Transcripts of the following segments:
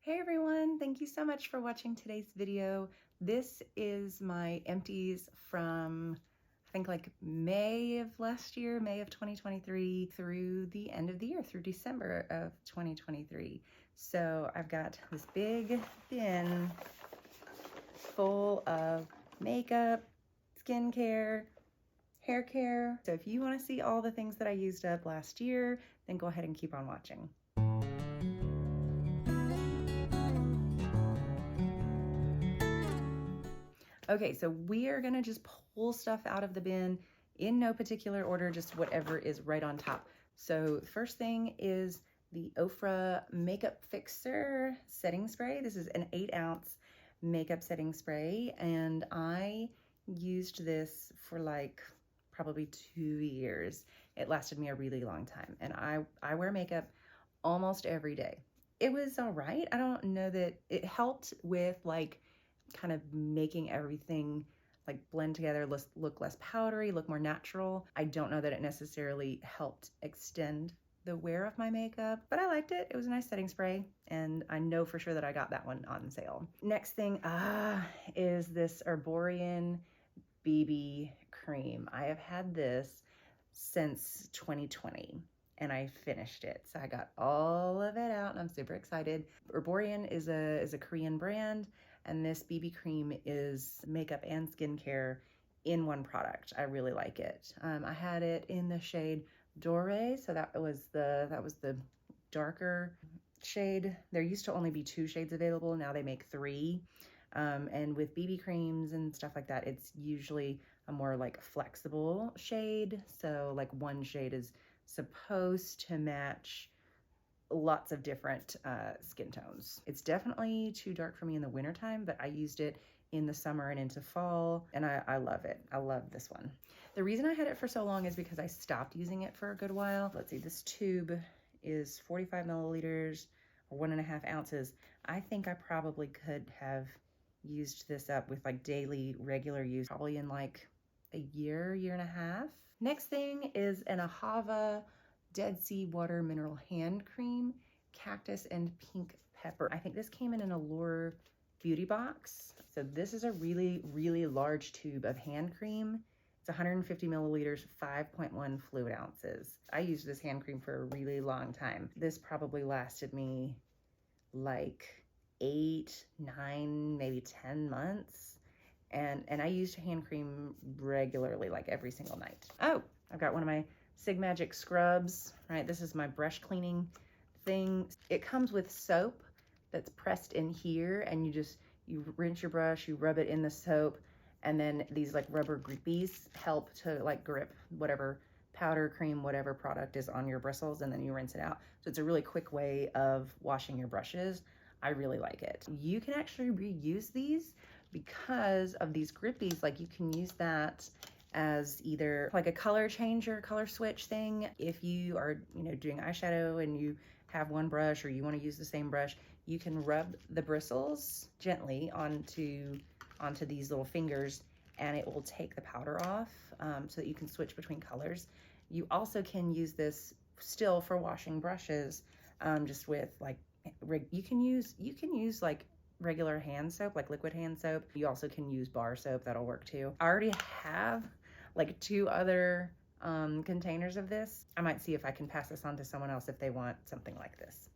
Hey everyone, thank you so much for watching today's video. This is my empties from I think like May of last year, May of 2023 through the end of the year, through December of 2023. So I've got this big bin full of makeup, skincare, hair care. So if you want to see all the things that I used up last year, then go ahead and keep on watching. Okay, so we are gonna just pull stuff out of the bin in no particular order, just whatever is right on top. So the first thing is the Ofra Makeup Fixer Setting Spray. This is an 8-ounce makeup setting spray, and I used this for like probably 2 years. It lasted me a really long time, and I wear makeup almost every day. It was all right. I don't know that it helped with like kind of making everything like blend together, look less powdery, look more natural. I don't know that it necessarily helped extend the wear of my makeup, but I liked it. It was a nice setting spray, and I know for sure that I got that one on sale. Next thing is this Herborian BB cream. I have had this since 2020 and I finished it. So I got all of it out and I'm super excited. Herborian is a Korean brand, and this BB cream is makeup and skincare in one product. I really like it. I had it in the shade Doré, so that was the darker shade. There used to only be 2 shades available. Now they make 3. And with BB creams and stuff like that, it's usually a more like flexible shade. So like one shade is supposed to match lots of different skin tones. It's definitely too dark for me in the wintertime, but I used it in the summer and into fall, and I love it. I love this one. The reason I had it for so long is because I stopped using it for a good while. Let's see, this tube is 45 milliliters or 1.5 ounces. I think I probably could have used this up with like daily regular use probably in like a year and a half. Next thing is an Ahava Dead Sea Water Mineral Hand Cream, Cactus and Pink Pepper. I think this came in an Allure beauty box. So this is a really, really large tube of hand cream. It's 150 milliliters, 5.1 fluid ounces. I used this hand cream for a really long time. This probably lasted me like 8, 9, maybe 10 months. And I used hand cream regularly, like every single night. Oh, I've got one of my Sig Magic scrubs, right? This is my brush cleaning thing. It comes with soap that's pressed in here, and you rinse your brush, you rub it in the soap, and then these like rubber grippies help to like grip whatever powder, cream, whatever product is on your bristles, and then you rinse it out. So it's a really quick way of washing your brushes. I really like it. You can actually reuse these because of these grippies. Like you can use that as either like a color changer, color switch thing. If you are, doing eyeshadow and you have one brush or you want to use the same brush, you can rub the bristles gently onto these little fingers, and it will take the powder off so that you can switch between colors. You also can use this still for washing brushes, just with like, you can use like regular hand soap, like liquid hand soap. You also can use bar soap, that'll work too. I already have like 2 other containers of this. I might see if I can pass this on to someone else if they want something like this.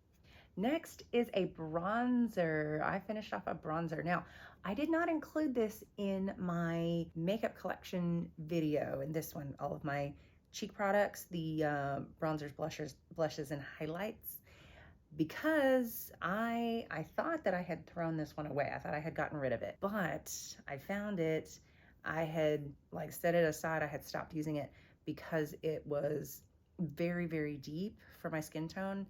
Next is a bronzer. I finished off a bronzer. Now, I did not include this in my makeup collection video. In this one, all of my cheek products, the bronzers, blushes, and highlights, because I thought that I had thrown this one away. I thought I had gotten rid of it, but I found it. I had like set it aside. I had stopped using it because it was very, very deep for my skin tone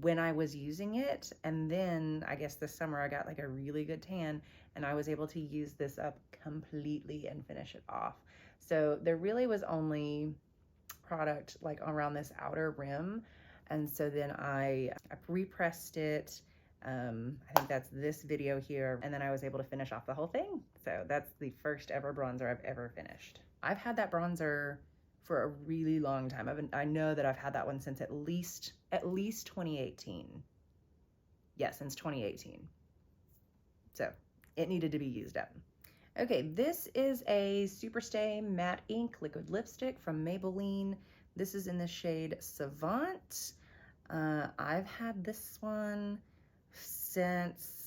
when I was using it. And then I guess this summer I got like a really good tan, and I was able to use this up completely and finish it off. So there really was only product like around this outer rim. And so then I repressed it. I think that's this video here. And then I was able to finish off the whole thing. So that's the first ever bronzer I've ever finished. I've had that bronzer for a really long time. I know that I've had that one since at least 2018. Yeah, since 2018. So it needed to be used up. Okay, this is a Superstay Matte Ink Liquid Lipstick from Maybelline. This is in the shade Savant. I've had this one since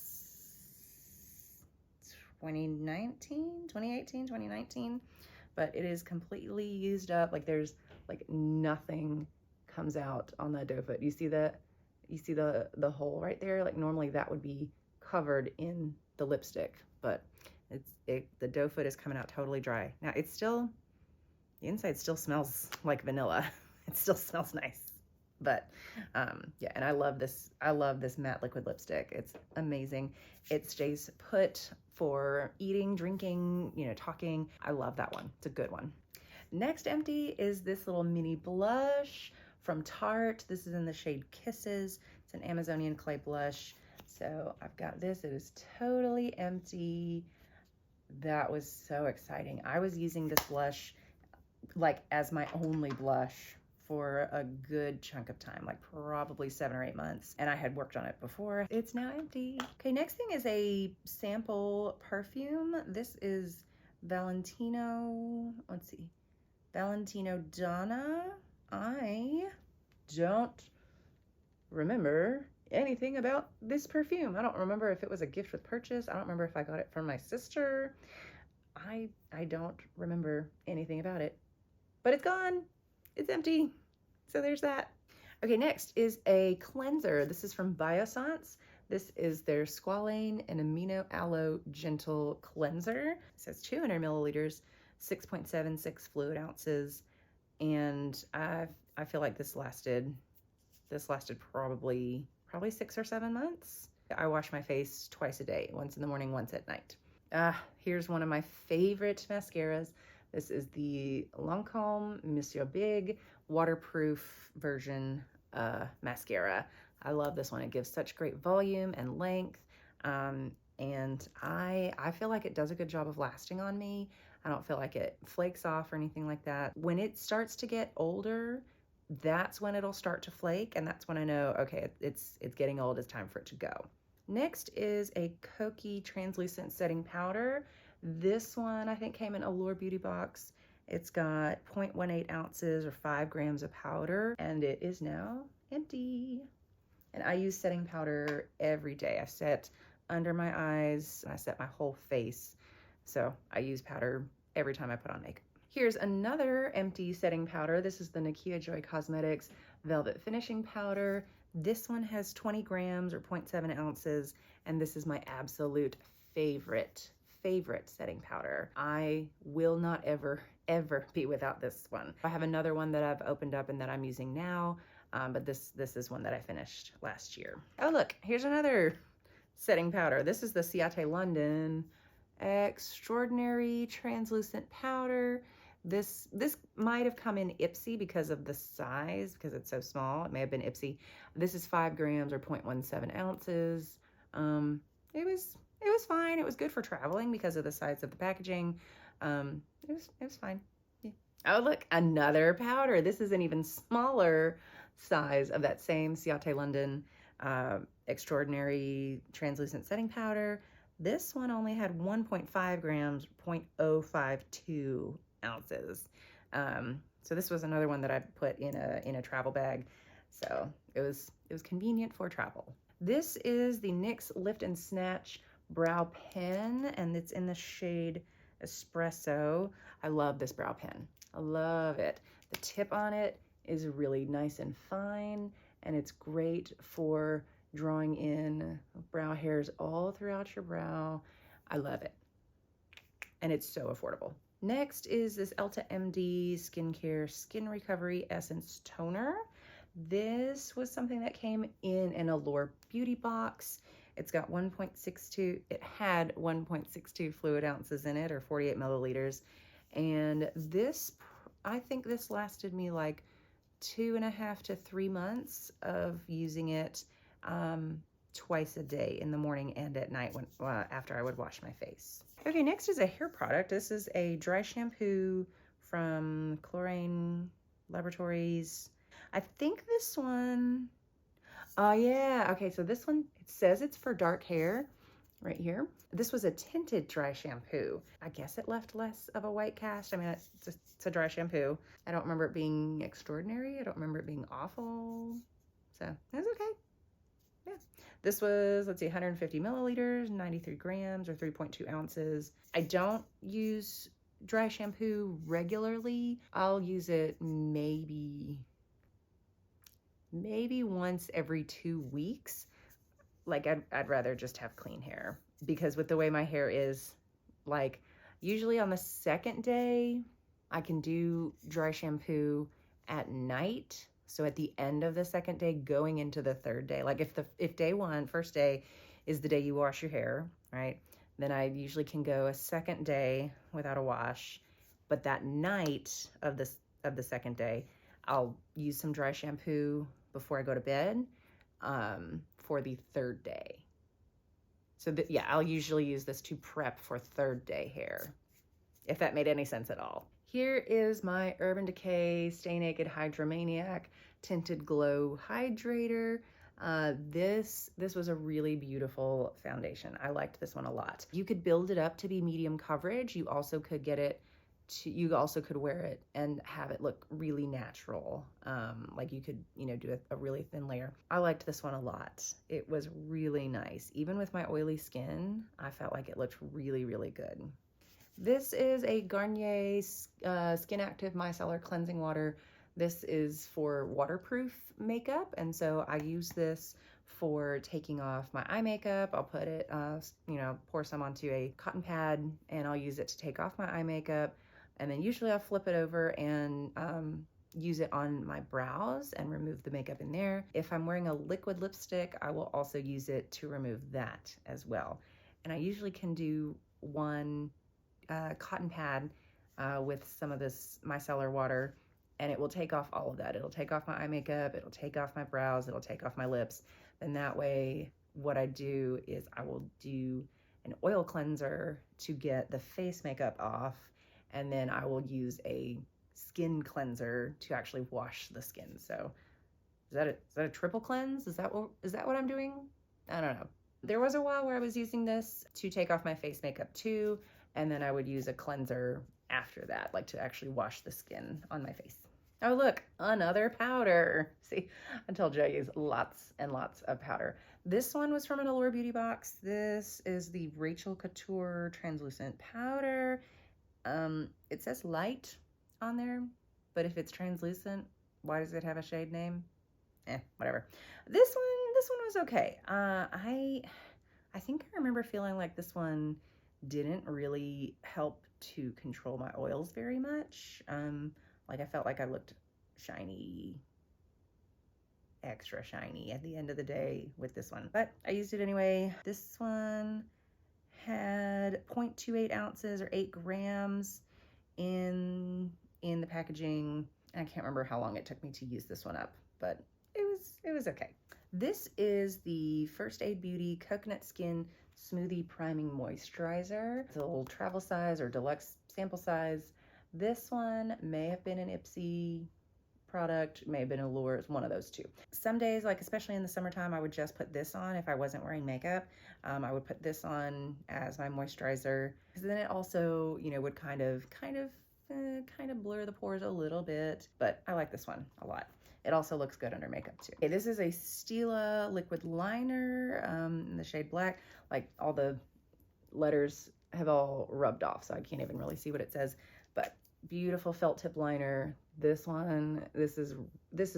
2018, but it is completely used up. Like there's like nothing comes out on that doe foot. You see that? You see the hole right there? Like normally that would be covered in the lipstick, but the doe foot is coming out totally dry. Now it's still, the inside still smells like vanilla. It still smells nice. But yeah, and I love this matte liquid lipstick. It's amazing. It stays put for eating, drinking, you know, talking. I love that one. It's a good one. Next empty is this little mini blush from Tarte. This is in the shade Kisses. It's an Amazonian clay blush. So I've got this. It is totally empty. That was so exciting. I was using this blush like as my only blush for a good chunk of time, like probably 7 or 8 months. And I had worked on it before. It's now empty. Okay, next thing is a sample perfume. This is Valentino, let's see, Valentino Donna. I don't remember anything about this perfume. I don't remember if it was a gift with purchase. I don't remember if I got it from my sister. I don't remember anything about it, but it's gone. It's empty. So there's that. Okay, next is a cleanser. This is from Biossance. This is their Squalane and Amino Aloe Gentle Cleanser. It says 200 milliliters, 6.76 fluid ounces. And I feel like this lasted probably 6 or 7 months. I wash my face twice a day, once in the morning, once at night. Here's one of my favorite mascaras. This is the Lancome Monsieur Big waterproof version mascara. I love this one. It gives such great volume and length. And I feel like it does a good job of lasting on me. I don't feel like it flakes off or anything like that. When it starts to get older, that's when it'll start to flake, and that's when I know, okay, it's getting old, it's time for it to go. Next is a Kokie translucent setting powder. This one I think came in Allure Beauty Box. It's got 0.18 ounces or 5 grams of powder, and it is now empty. And I use setting powder every day. I set under my eyes, and I set my whole face. So I use powder every time I put on makeup. Here's another empty setting powder. This is the Nakia Joy Cosmetics Velvet Finishing Powder. This one has 20 grams or 0.7 ounces, and this is my absolute favorite setting powder. I will not ever be without this one. I have another one that I've opened up and that I'm using now, but this is one that I finished last year. Oh look, here's another setting powder. This is the Ciate London Extraordinary Translucent Powder. This might have come in Ipsy because of the size, because it's so small. It may have been Ipsy. This is 5 grams or 0.17 ounces. It was fine. It was good for traveling because of the size of the packaging. It was fine. Yeah. Oh look, another powder. This is an even smaller size of that same Ciate London Extraordinary Translucent Setting Powder. This one only had 1.5 grams, 0.052 ounces. So this was another one that I put in a travel bag. So it was convenient for travel. This is the NYX Lift and Snatch brow pen, and it's in the shade Espresso. I love this brow pen. I love it. The tip on it is really nice and fine, and it's great for drawing in brow hairs all throughout your brow. I love it. And it's so affordable. Next is this Elta MD Skincare Skin Recovery Essence Toner. This was something that came in an Allure Beauty Box. It's got 1.62, it had 1.62 fluid ounces in it, or 48 milliliters. And this, I think this lasted me like 2.5 to 3 months of using it twice a day, in the morning and at night when after I would wash my face. Okay, next is a hair product. This is a dry shampoo from Chlorine Laboratories. I think this one, Oh yeah, okay, so this one, it says it's for dark hair right here. This was a tinted dry shampoo. I guess it left less of a white cast. I mean, it's a dry shampoo. I don't remember it being extraordinary. I don't remember it being awful. So it's okay. Yeah. This was, let's see, 150 milliliters, 93 grams, or 3.2 ounces. I don't use dry shampoo regularly. I'll use it maybe once every 2 weeks. Like I'd rather just have clean hair, because with the way my hair is, like usually on the second day, I can do dry shampoo at night. So at the end of the second day, going into the third day, like if day one, first day is the day you wash your hair, right? Then I usually can go a second day without a wash. But that night of the second day, I'll use some dry shampoo before I go to bed, for the third day. So yeah, I'll usually use this to prep for third day hair, if that made any sense at all. Here is my Urban Decay Stay Naked Hydromaniac Tinted Glow Hydrator. This was a really beautiful foundation. I liked this one a lot. You could build it up to be medium coverage. You also could get it you also could wear it and have it look really natural. Like you could, do a really thin layer. I liked this one a lot. It was really nice. Even with my oily skin, I felt like it looked really, really good. This is a Garnier Skin Active Micellar Cleansing Water. This is for waterproof makeup, and so I use this for taking off my eye makeup. I'll put it, pour some onto a cotton pad, and I'll use it to take off my eye makeup. And then usually I'll flip it over and use it on my brows and remove the makeup in there. If I'm wearing a liquid lipstick, I will also use it to remove that as well. And I usually can do one cotton pad with some of this micellar water, and it will take off all of that. It'll take off my eye makeup, it'll take off my brows, it'll take off my lips. And that way, what I do is I will do an oil cleanser to get the face makeup off, and then I will use a skin cleanser to actually wash the skin. So is that a triple cleanse? Is that what I'm doing? I don't know. There was a while where I was using this to take off my face makeup too, and then I would use a cleanser after that, like to actually wash the skin on my face. Oh look, another powder. See, I told you I use lots and lots of powder. This one was from an Allure Beauty box. This is the Rachel Couture Translucent Powder. It says light on there, but if it's translucent, why does it have a shade name? Whatever. This one was okay. I think I remember feeling like this one didn't really help to control my oils very much. Like I felt like I looked shiny, extra shiny at the end of the day with this one, but I used it anyway. This one had 0.28 ounces or 8 grams in the packaging. I can't remember how long it took me to use this one up, but it was okay. This is the First Aid Beauty Coconut Skin Smoothie Priming Moisturizer. It's a little travel size or deluxe sample size. This one may have been an Ipsy product, may have been Allure. It's one of those two. Some days, like especially in the summertime, I would just put this on if I wasn't wearing makeup. I would put this on as my moisturizer, because then it also, would kind of blur the pores a little bit. But I like this one a lot. It also looks good under makeup too. Okay, this is a Stila liquid liner in the shade black. Like all the letters have all rubbed off, so I can't even really see what it says. But beautiful felt tip liner. This is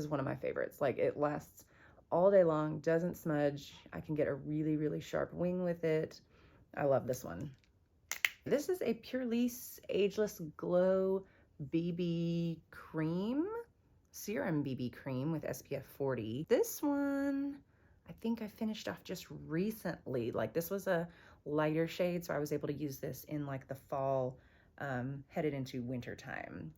one of my favorites. Like it lasts all day long, doesn't smudge. I can get a really, really sharp wing with it. I love this one. This is a Purlisse Ageless Glow BB Cream, Serum BB Cream with SPF 40. This one, I think I finished off just recently. Like this was a lighter shade, so I was able to use this in like the fall, headed into winter time.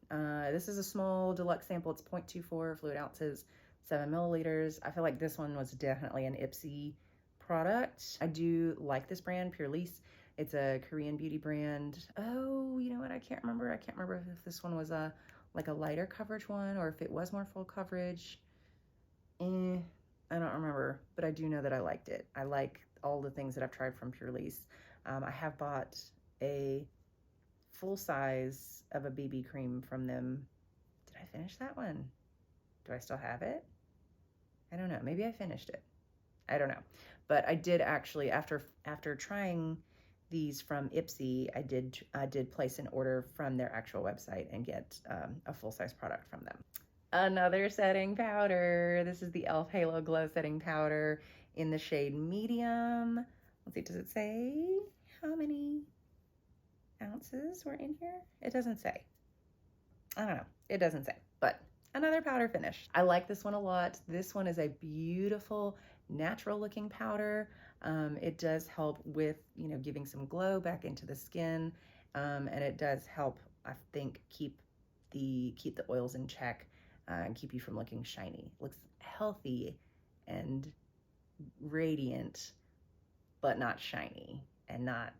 This is a small deluxe sample. It's 0.24 fluid ounces, 7 milliliters. I feel like this one was definitely an Ipsy product. I do like this brand, Purlisse. It's a Korean beauty brand. Oh, you know what? I can't remember if this one was like a lighter coverage one or if it was more full coverage. I don't remember, but I do know that I liked it. I like all the things that I've tried from Pure Lease. I have bought a full size of a BB cream from them. Did I finish that one? Do I still have it? I don't know. Maybe I finished it. I don't know. But I did actually, after trying these from Ipsy, I did place an order from their actual website and get a full-size product from them. Another setting powder. This is the e.l.f. Halo Glow setting powder in the shade medium. Let's see, does it say how many ounces were in here? It doesn't say. I don't know. It doesn't say, but another powder finish. I like this one a lot. This one is a beautiful, natural looking powder. It does help with, giving some glow back into the skin. And it does help, I think, keep the oils in check and keep you from looking shiny. It looks healthy and radiant, but not shiny and not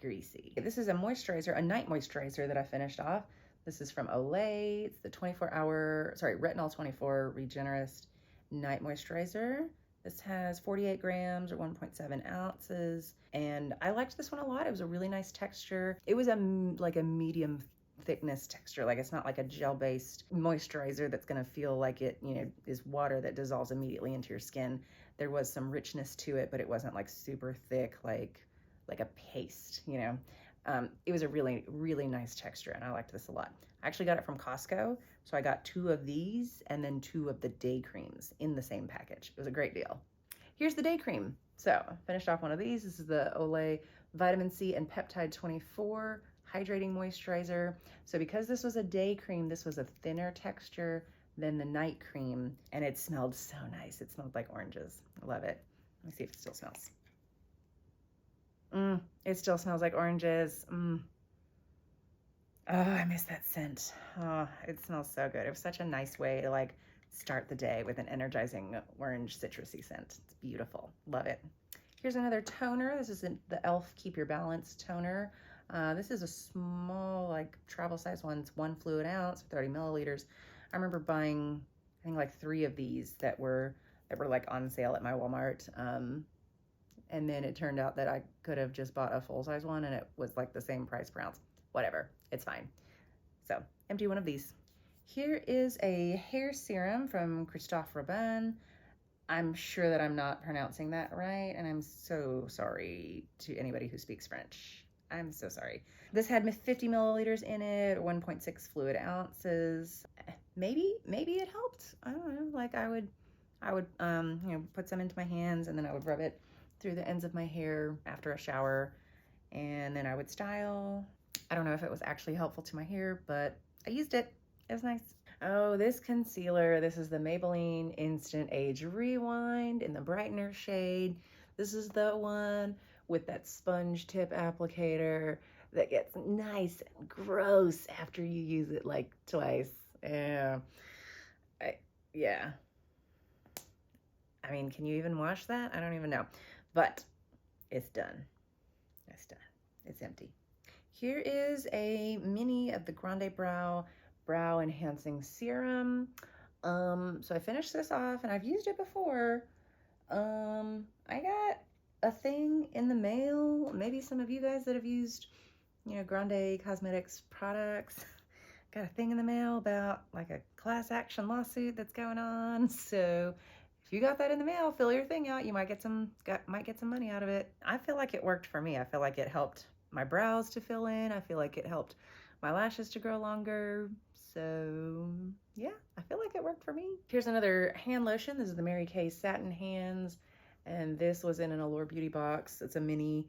greasy. This is a moisturizer, a night moisturizer that I finished off. This is from Olay. It's the Retinol 24 Regenerist Night Moisturizer. This has 48 grams or 1.7 ounces. And I liked this one a lot. It was a really nice texture. It was like a medium thickness texture. Like, it's not like a gel-based moisturizer that's gonna feel like it, is water that dissolves immediately into your skin. There was some richness to it, but it wasn't like super thick, like a paste, It was a really, really nice texture, and I liked this a lot. I actually got it from Costco, so I got 2 of these and then 2 of the day creams in the same package. It was a great deal. Here's the day cream. So I finished off one of these. This is the Olay Vitamin C and Peptide 24 Hydrating Moisturizer. So because this was a day cream, this was a thinner texture than the night cream, and it smelled so nice. It smelled like oranges. I love it. Let me see if it still smells. It still smells like oranges. Oh, I miss that scent. Oh, it smells so good. It was such a nice way to start the day with an energizing orange citrusy scent. It's beautiful. Love it. Here's another toner. This is the e.l.f. Keep Your Balance toner. This is a small, travel size one. It's 1 fluid ounce, 30 milliliters. I remember buying, I think 3 of these that were on sale at my Walmart. And then it turned out that I could have just bought a full-size one and it was the same price per ounce. Whatever, it's fine. So, empty one of these. Here is a hair serum from Christophe Robin. I'm sure that I'm not pronouncing that right, and I'm so sorry to anybody who speaks French. I'm so sorry. This had 50 milliliters in it, 1.6 fluid ounces. Maybe it helped. I don't know. I would put some into my hands, and then I would rub it through the ends of my hair after a shower, and then I would style. I don't know if it was actually helpful to my hair, but I used it. It was nice. Oh, this concealer. This is the Maybelline Instant Age Rewind in the Brightener shade. This is the one with that sponge tip applicator that gets nice and gross after you use it twice. Yeah. I mean, can you even wash that? I don't even know. But it's done. It's done. It's empty. Here is a mini of the Grande Brow Enhancing Serum. So I finished this off, and I've used it before. I got a thing in the mail. Maybe some of you guys that have used, Grande Cosmetics products, got a thing in the mail about a class action lawsuit that's going on. So if you got that in the mail, fill your thing out. You might get some money out of it. I feel like it worked for me. I feel like it helped my brows to fill in. I feel like it helped my lashes to grow longer. So yeah, I feel like it worked for me. Here's another hand lotion. This is the Mary Kay Satin Hands, and this was in an Allure Beauty box. It's a mini,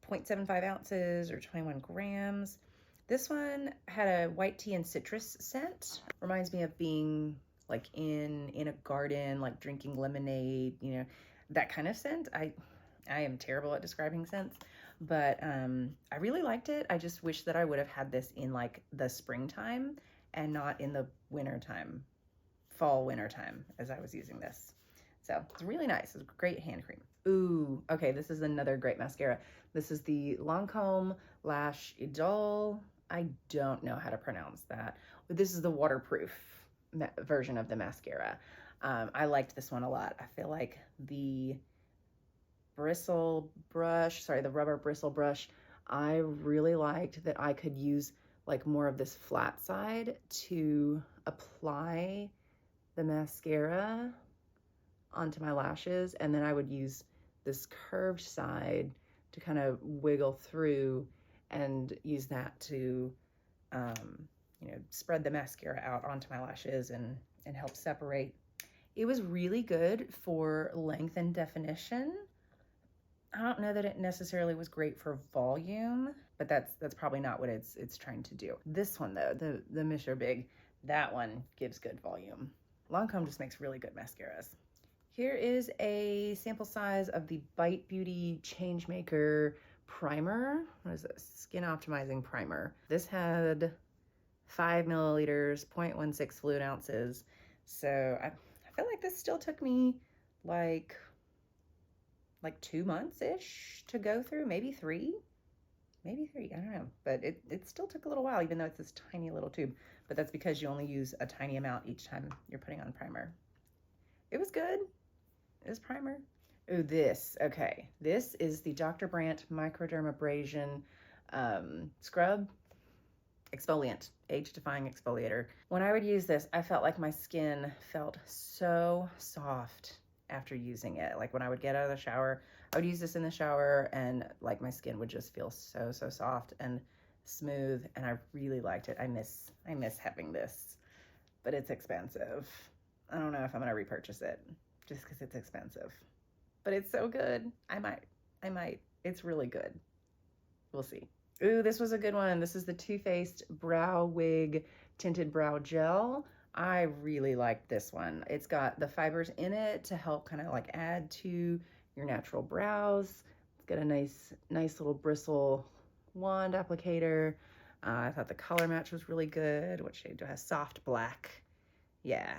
0.75 ounces or 21 grams. This one had a white tea and citrus scent. Reminds me of being in a garden, drinking lemonade, that kind of scent. I am terrible at describing scents, but I really liked it. I just wish that I would have had this in the springtime and not in the wintertime, fall wintertime, as I was using this. So it's really nice. It's a great hand cream. Ooh, okay, this is another great mascara. This is the Lancome Lash Idole. I don't know how to pronounce that. But this is the waterproof version of the mascara. I liked this one a lot. I feel like the bristle brush, sorry, the rubber bristle brush, I really liked that I could use like more of this flat side to apply the mascara onto my lashes, and then I would use this curved side to kind of wiggle through and use that to spread the mascara out onto my lashes and help separate. It was really good for length and definition. I don't know that it necessarily was great for volume, but that's probably not what it's trying to do. This one though, the Mr. Big, that one gives good volume. Lancome just makes really good mascaras. Here is a sample size of the Bite Beauty Changemaker Primer. What is this? Skin Optimizing Primer. This had 5 milliliters, 0.16 fluid ounces. So I feel like this still took me like 2 months-ish to go through, maybe three, I don't know. But it still took a little while, even though it's this tiny little tube. But that's because you only use a tiny amount each time you're putting on primer. It was good. It was primer. Ooh, this, okay. This is the Dr. Brandt Microdermabrasion Scrub Exfoliant, age-defying exfoliator. When I would use this, I felt like my skin felt so soft after using it. Like when I would get out of the shower, I would use this in the shower and like my skin would just feel so soft and smooth, and I really liked it. I miss having this, but it's expensive. I don't know if I'm gonna repurchase it just because it's expensive, but it's so good. I might. It's really good. We'll see. Ooh, this was a good one. This is the Too Faced Brow Wig Tinted Brow Gel. I really liked this one. It's got the fibers in it to help kind of like add to your natural brows. It's got a nice little bristle wand applicator. I thought the color match was really good. What shade do I have? Soft black. Yeah,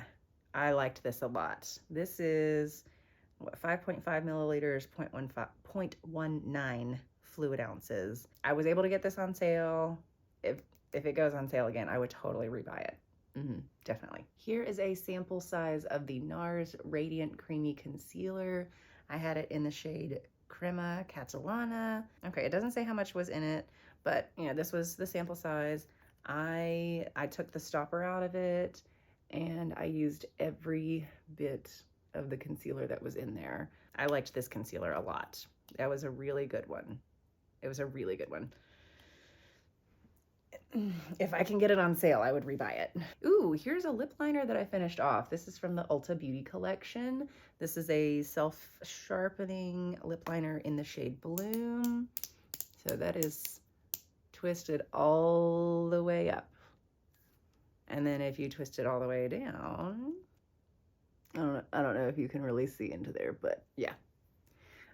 I liked this a lot. This is what, 5.5 milliliters, 0.19 fluid ounces. I was able to get this on sale. If it goes on sale again, I would totally rebuy it. Definitely. Here is a sample size of the NARS Radiant Creamy Concealer. I had it in the shade Crema Catalana. Okay, it doesn't say how much was in it, but you know, this was the sample size. I took the stopper out of it and I used every bit of the concealer that was in there. I liked this concealer a lot. That was a really good one. It was a really good one. If I can get it on sale, I would rebuy it. Ooh, here's a lip liner that I finished off. This is from the Ulta Beauty collection. This is a self-sharpening lip liner in the shade Bloom. So that is twisted all the way up. And then if you twist it all the way down, I don't know if you can really see into there, but yeah.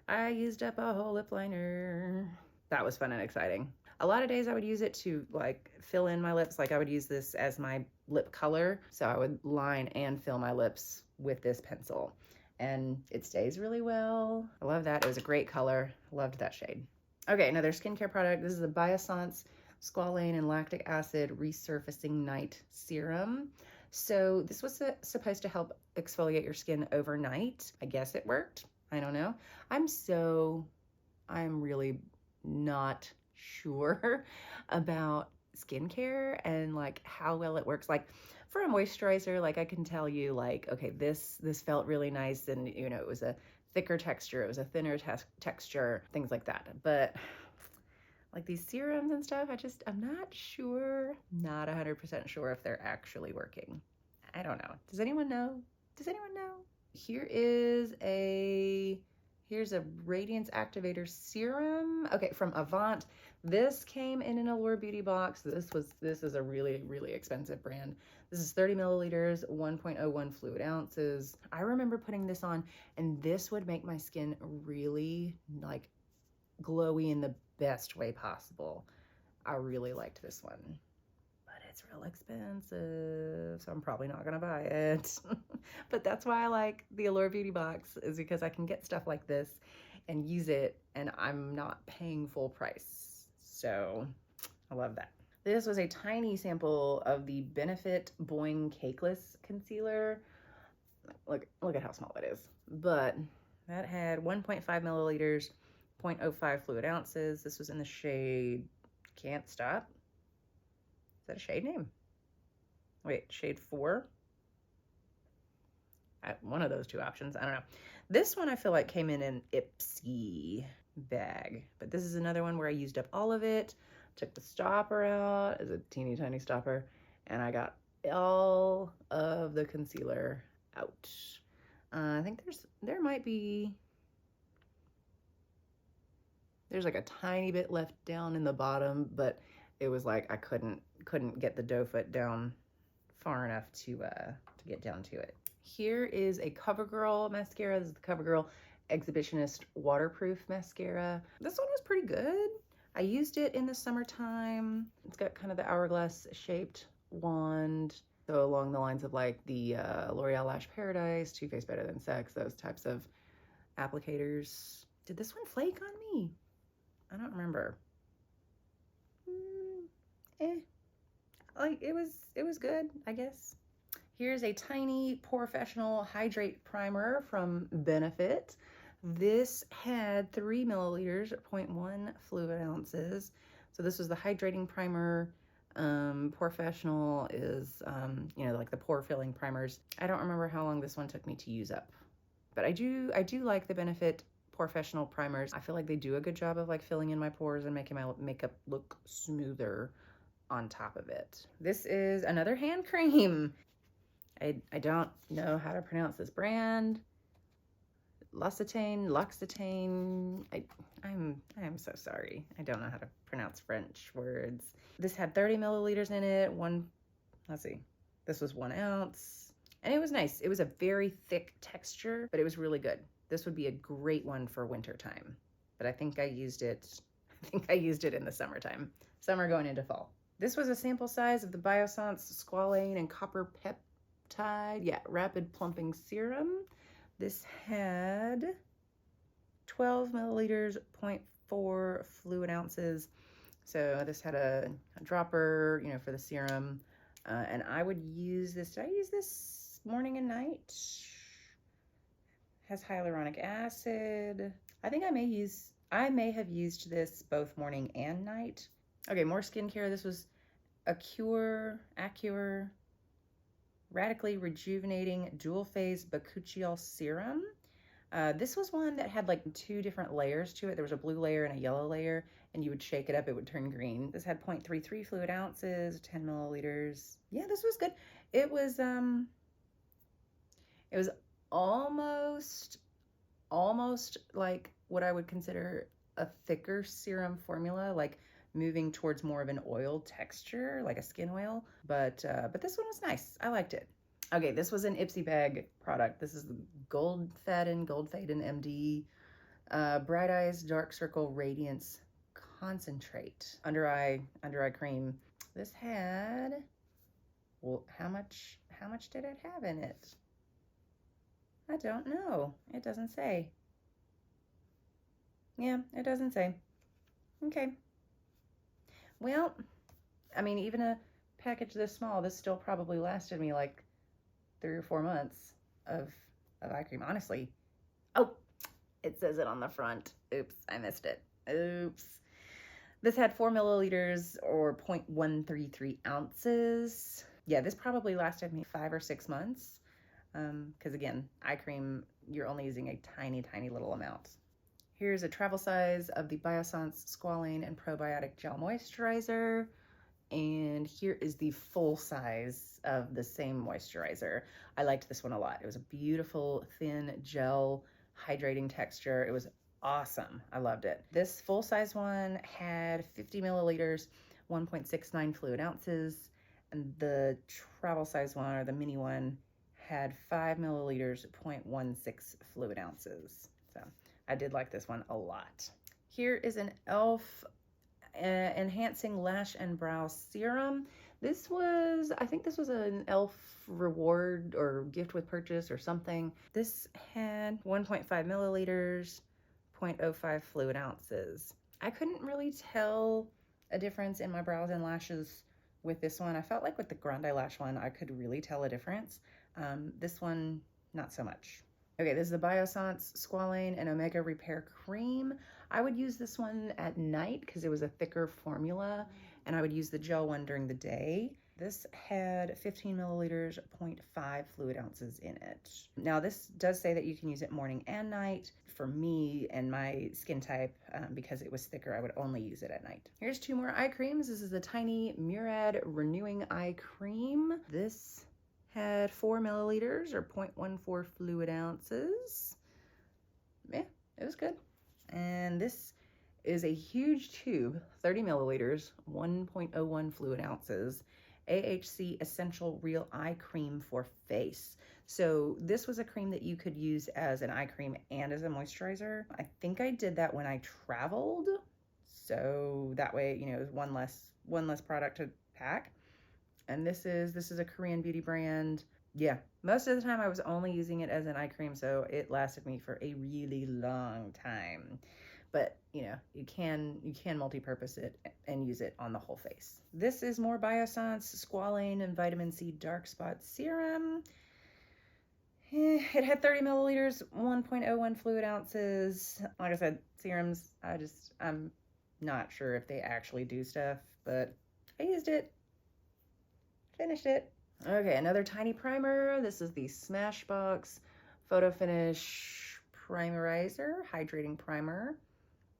I used up a whole lip liner. That was fun and exciting. A lot of days I would use it to like fill in my lips. Like I would use this as my lip color. So I would line and fill my lips with this pencil. And it stays really well. I love that. It was a great color. Loved that shade. Okay, another skincare product. This is the Biossance Squalane and Lactic Acid Resurfacing Night Serum. So this was supposed to help exfoliate your skin overnight. I guess it worked. I don't know. I'm really not sure about skincare and like how well it works. Like for a moisturizer, like I can tell you like, okay, this felt really nice, and you know, it was a thicker texture, it was a thinner texture, things like that. But like these serums and stuff, I'm not sure, not 100% sure if they're actually working. I don't know. Does anyone know? Here's a Radiance Activator Serum. Okay, from Avant. This came in an Allure Beauty box. This is a really, really expensive brand. This is 30 milliliters, 1.01 fluid ounces. I remember putting this on, and this would make my skin really like glowy in the best way possible. I really liked this one. It's real expensive, so I'm probably not gonna buy it. But that's why I like the Allure Beauty box, is because I can get stuff like this and use it, and I'm not paying full price. So I love that. This was a tiny sample of the Benefit Boing Cakeless Concealer. look at how small it is. But that had 1.5 milliliters, 0.05 fluid ounces. This was in the shade Can't Stop. Is that a shade name? Wait, shade 4? One of those two options. I don't know. This one I feel like came in an Ipsy bag. But this is another one where I used up all of it. Took the stopper out as a teeny tiny stopper. And I got all of the concealer out. I think there's like a tiny bit left down in the bottom, but it was like I couldn't get the doe foot down far enough to get down to it. Here is a CoverGirl mascara. This is the CoverGirl Exhibitionist Waterproof Mascara. This one was pretty good. I used it in the summertime. It's got kind of the hourglass shaped wand. So along the lines of like the L'Oreal Lash Paradise, Too Faced Better Than Sex, those types of applicators. Did this one flake on me? I don't remember. Like it was good, I guess. Here's a tiny POREfessional Hydrate Primer from Benefit. This had 3 milliliters, 0.1 fluid ounces. So this was the hydrating primer. POREfessional is, you know, like the pore filling primers. I don't remember how long this one took me to use up, but I do like the Benefit POREfessional primers. I feel like they do a good job of like filling in my pores and making my makeup look smoother on top of it. This is another hand cream. I don't know how to pronounce this brand. L'Occitane. I'm so sorry. I don't know how to pronounce French words. This had 30 milliliters in it. Let's see. This was 1 ounce. And it was nice. It was a very thick texture, but it was really good. This would be a great one for winter time. But I think I used it in the summertime. Summer going into fall. This was a sample size of the Biossance Squalane and Copper Peptide, Rapid Plumping Serum. This had 12 milliliters, 0.4 fluid ounces. So this had a dropper, you know, for the serum. And I would use this. Did I use this morning and night? Has hyaluronic acid. I think I may have used this both morning and night. Okay, more skincare. This was Acure Radically Rejuvenating Dual Phase Bakuchiol Serum. This was one that had like 2 different layers to it. There was a blue layer and a yellow layer, and you would shake it up, it would turn green. This had 0.33 fluid ounces, 10 milliliters. Yeah, this was good. It was almost like what I would consider a thicker serum formula, like moving towards more of an oil texture, like a skin oil. But this one was nice. I liked it. Okay, this was an Ipsy bag product. This is the Goldfaden MD Bright Eyes Dark Circle Radiance Concentrate under eye cream. This had, well, how much did it have in it? I don't know. It doesn't say. Yeah, it doesn't say. Okay. Well, I mean, even a package this small, this still probably lasted me like 3 or 4 months of eye cream, honestly. Oh, it says it on the front. Oops, I missed it. Oops. This had 4 milliliters or 0.133 ounces. Yeah, this probably lasted me 5 or 6 months. Because again, eye cream, you're only using a tiny, tiny little amount. Here's a travel size of the Biossance Squalane and Probiotic Gel Moisturizer. And here is the full size of the same moisturizer. I liked this one a lot. It was a beautiful, thin gel, hydrating texture. It was awesome. I loved it. This full size one had 50 milliliters, 1.69 fluid ounces. And the travel size one, or the mini one, had 5 milliliters, 0.16 fluid ounces. So I did like this one a lot. Here is an e.l.f. Enhancing Lash and Brow Serum. This was, I think this was an e.l.f. reward or gift with purchase or something. This had 1.5 milliliters, 0.05 fluid ounces. I couldn't really tell a difference in my brows and lashes with this one. I felt like with the Grande Lash one, I could really tell a difference. This one, not so much. Okay, this is the Biossance Squalane and Omega Repair Cream. I would use this one at night because it was a thicker formula, and I would use the gel one during the day. This had 15 milliliters, 0.5 fluid ounces in it. Now this does say that you can use it morning and night. For me and my skin type, because it was thicker, I would only use it at night. Here's 2 more eye creams. This is the Tiny Murad Renewing Eye Cream. This had 4 milliliters or 0.14 fluid ounces. Yeah, it was good. And this is a huge tube, 30 milliliters, 1.01 fluid ounces. AHC Essential Real Eye Cream for Face. So this was a cream that you could use as an eye cream and as a moisturizer. I think I did that when I traveled. So that way, you know, it was one less product to pack. And this is a Korean beauty brand. Yeah, most of the time I was only using it as an eye cream, so it lasted me for a really long time. But you know, you can multi-purpose it and use it on the whole face. This is more Biossance Squalane and Vitamin C Dark Spot Serum. It had 30 milliliters, 1.01 fluid ounces. Like I said, serums, I'm not sure if they actually do stuff, but I used it. Finished it. Okay, another tiny primer. This is the Smashbox Photo Finish Primerizer Hydrating Primer.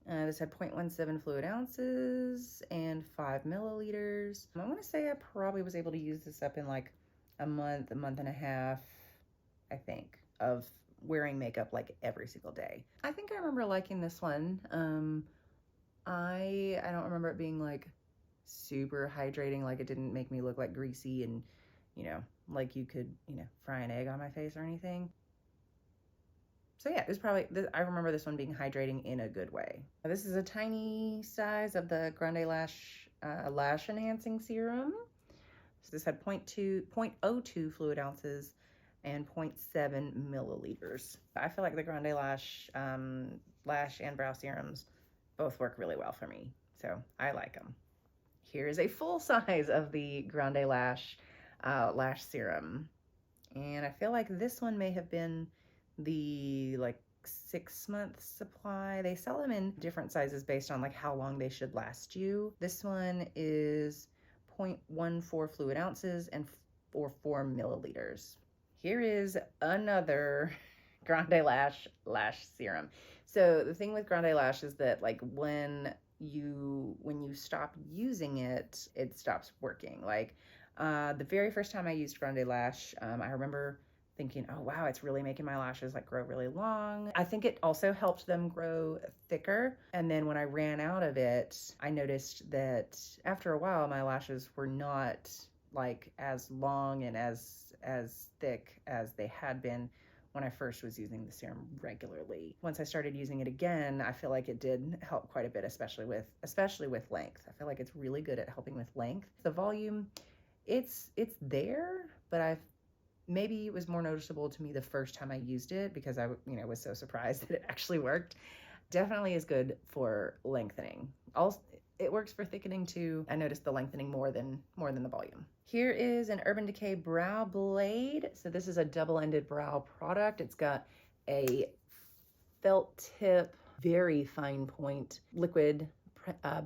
This had 0.17 fluid ounces and 5 milliliters. I want to say I probably was able to use this up in like a month and a half, I think, of wearing makeup like every single day. I think I remember liking this one. I don't remember it being like super hydrating, like it didn't make me look like greasy and, you know, like you could, you know, fry an egg on my face or anything. So yeah, it was probably, I remember this one being hydrating in a good way. This is a tiny size of the Grande Lash Lash Enhancing Serum. So this had 0.02 fluid ounces and 0.7 milliliters. I feel like the Grande Lash Lash and Brow Serums both work really well for me, so I like them. Here is a full size of the Grande Lash Lash Serum. And I feel like this one may have been the like 6-month supply. They sell them in different sizes based on like how long they should last you. This one is 0.14 fluid ounces and 4 milliliters. Here is another Grande Lash Serum. So the thing with Grande Lash is that like when you stop using it, it stops working. Like the very first time I used Grande Lash, I remember thinking, oh wow, it's really making my lashes like grow really long. I think it also helped them grow thicker. And then when I ran out of it, I noticed that after a while my lashes were not like as long and as thick as they had been when I first was using the serum regularly. Once I started using it again, I feel like it did help quite a bit, especially with length. I feel like it's really good at helping with length. The volume, it's there, but maybe it was more noticeable to me the first time I used it because I, you know, was so surprised that it actually worked. Definitely is good for lengthening. Also, it works for thickening too. I noticed the lengthening more than the volume. Here is an Urban Decay Brow Blade. So this is a double-ended brow product. It's got a felt tip, very fine point, liquid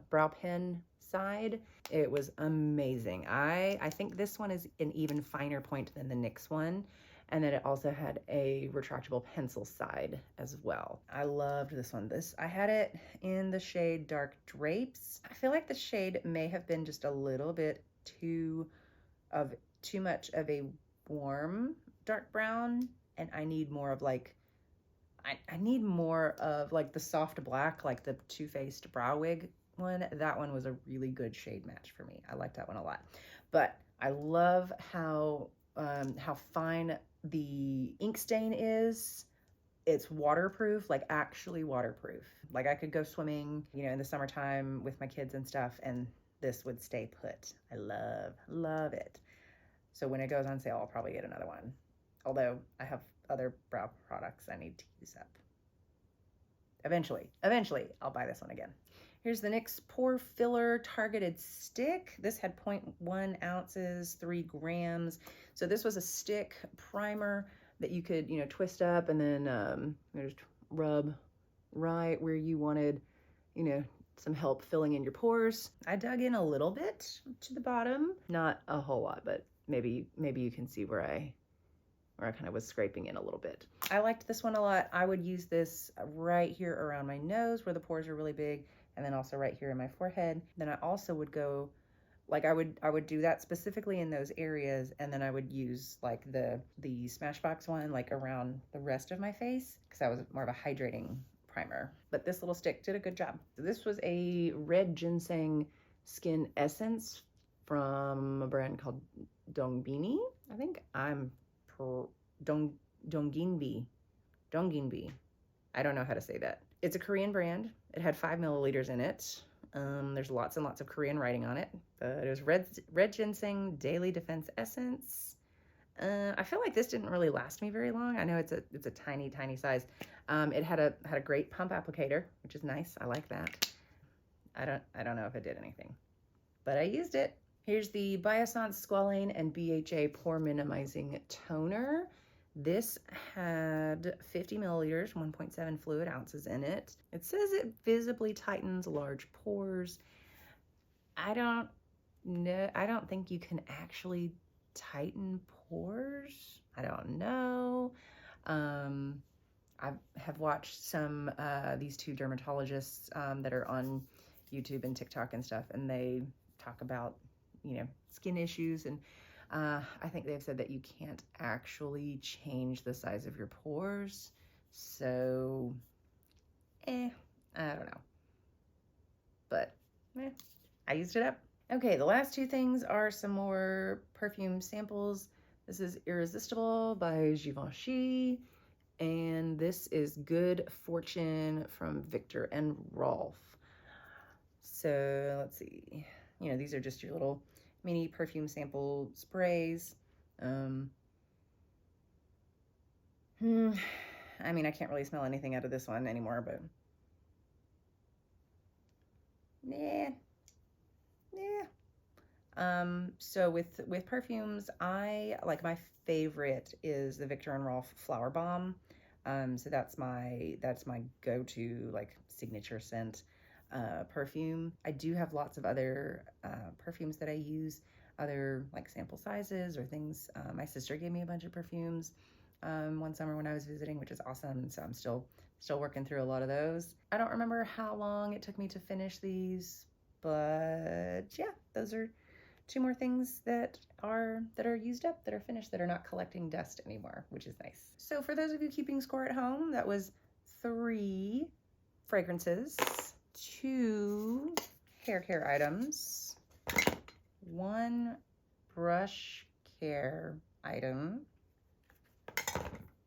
brow pen side. It was amazing. I think this one is an even finer point than the NYX one. And then it also had a retractable pencil side as well. I loved this one. I had it in the shade Dark Drapes. I feel like the shade may have been just a little bit too much of a warm dark brown, and I need more of like, I need more of like the soft black, like the Too Faced Brow Wig one. That one was a really good shade match for me. I liked that one a lot. But I love how fine the ink stain is. It's waterproof, like actually waterproof. Like I could go swimming, you know, in the summertime with my kids and stuff, and this would stay put. I love it. So when it goes on sale, I'll probably get another one. Although I have other brow products I need to use up. Eventually, I'll buy this one again. Here's the NYX Pore Filler Targeted Stick. This had 0.1 ounces, 3 grams. So this was a stick primer that you could, you know, twist up and then you know, just rub right where you wanted, you know, some help filling in your pores. I dug in a little bit to the bottom, not a whole lot, but maybe you can see where I kind of was scraping in a little bit. I liked this one a lot. I would use this right here around my nose where the pores are really big, and then also right here in my forehead. Then I also would go, like I would do that specifically in those areas, and then I would use like the Smashbox one like around the rest of my face, because that was more of a hydrating primer. But this little stick did a good job. This was a red ginseng skin essence from a brand called Dongbini. I think I'm Donginbi. I don't know how to say that. It's a Korean brand. It had 5 milliliters in it. There's lots and lots of Korean writing on it. It was red ginseng daily defense essence. I feel like this didn't really last me very long. I know it's a tiny size. It had a great pump applicator, which is nice. I like that. I don't know if it did anything, but I used it. Here's the Biossance Squalane and BHA Pore Minimizing Toner. This had 50 milliliters, 1.7 fluid ounces in it. It says it visibly tightens large pores. I don't know. I don't think you can actually tighten pores. I don't know. I have watched some these two dermatologists that are on YouTube and TikTok and stuff, and they talk about, you know, skin issues, and I think they've said that you can't actually change the size of your pores. So, I don't know. But, I used it up. Okay, the last two things are some more perfume samples. This is Irresistible by Givenchy, and this is Good Fortune from Viktor and Rolf. So, let's see. You know, these are just your little mini perfume sample sprays. I mean, I can't really smell anything out of this one anymore, but yeah. So with perfumes, I like, my favorite is the Viktor and Rolf Flower Bomb. So that's my go-to like signature scent perfume. I do have lots of other perfumes that I use, other like sample sizes or things. My sister gave me a bunch of perfumes one summer when I was visiting, which is awesome. So I'm still working through a lot of those. I don't remember how long it took me to finish these, but yeah, those are two more things that are used up, that are finished, that are not collecting dust anymore, which is nice. So for those of you keeping score at home, that was 3 fragrances, 2 hair care items, 1 brush care item,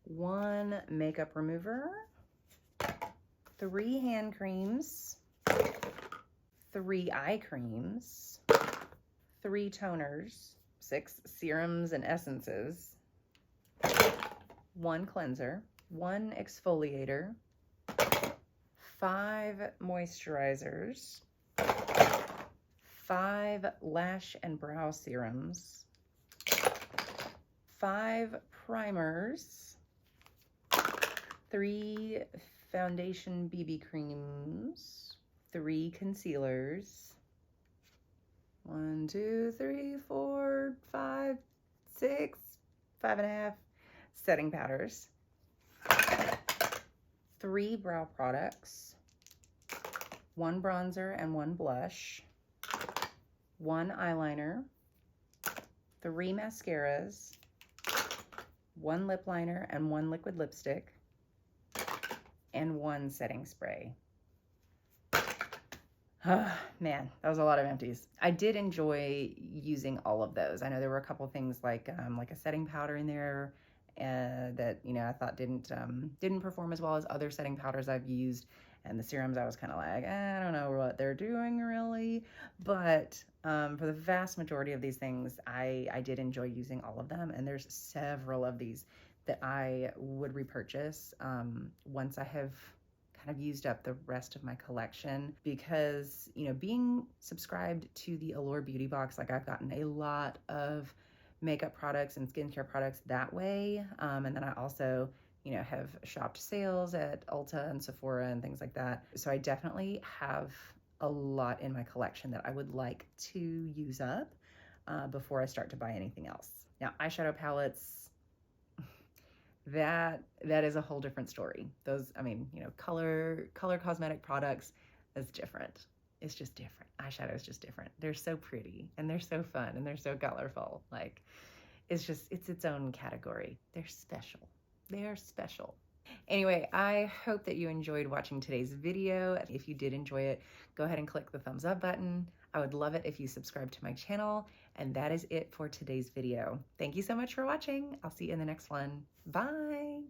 1 makeup remover, 3 hand creams, 3 eye creams, 3 toners, 6 serums and essences, 1 cleanser, 1 exfoliator, 5 moisturizers, 5 lash and brow serums, 5 primers, 3 foundation BB creams, 3 concealers, 1, 2, 3, 4, 5, 6, 5.5 setting powders, 3 brow products, 1 bronzer and 1 blush, 1 eyeliner, 3 mascaras, 1 lip liner and 1 liquid lipstick, and 1 setting spray. Man, that was a lot of empties. I did enjoy using all of those. I know there were a couple things like a setting powder in there that, you know, I thought didn't perform as well as other setting powders I've used, and the serums I was kind of like, I don't know what they're doing really. But for the vast majority of these things, I did enjoy using all of them, and there's several of these that I would repurchase once I have kind of used up the rest of my collection, because, you know, being subscribed to the Allure Beauty Box, like, I've gotten a lot of makeup products and skincare products that way. And then I also, you know, have shopped sales at Ulta and Sephora and things like that. So I definitely have a lot in my collection that I would like to use up before I start to buy anything else. Now, eyeshadow palettes, that is a whole different story. Those, I mean, you know, color cosmetic products is different. It's just different. Eyeshadow is just different. They're so pretty and they're so fun and they're so colorful. Like, it's its own category. They're special. They are special. Anyway, I hope that you enjoyed watching today's video. If you did enjoy it, go ahead and click the thumbs up button. I would love it if you subscribe to my channel. And that is it for today's video. Thank you so much for watching. I'll see you in the next one. Bye.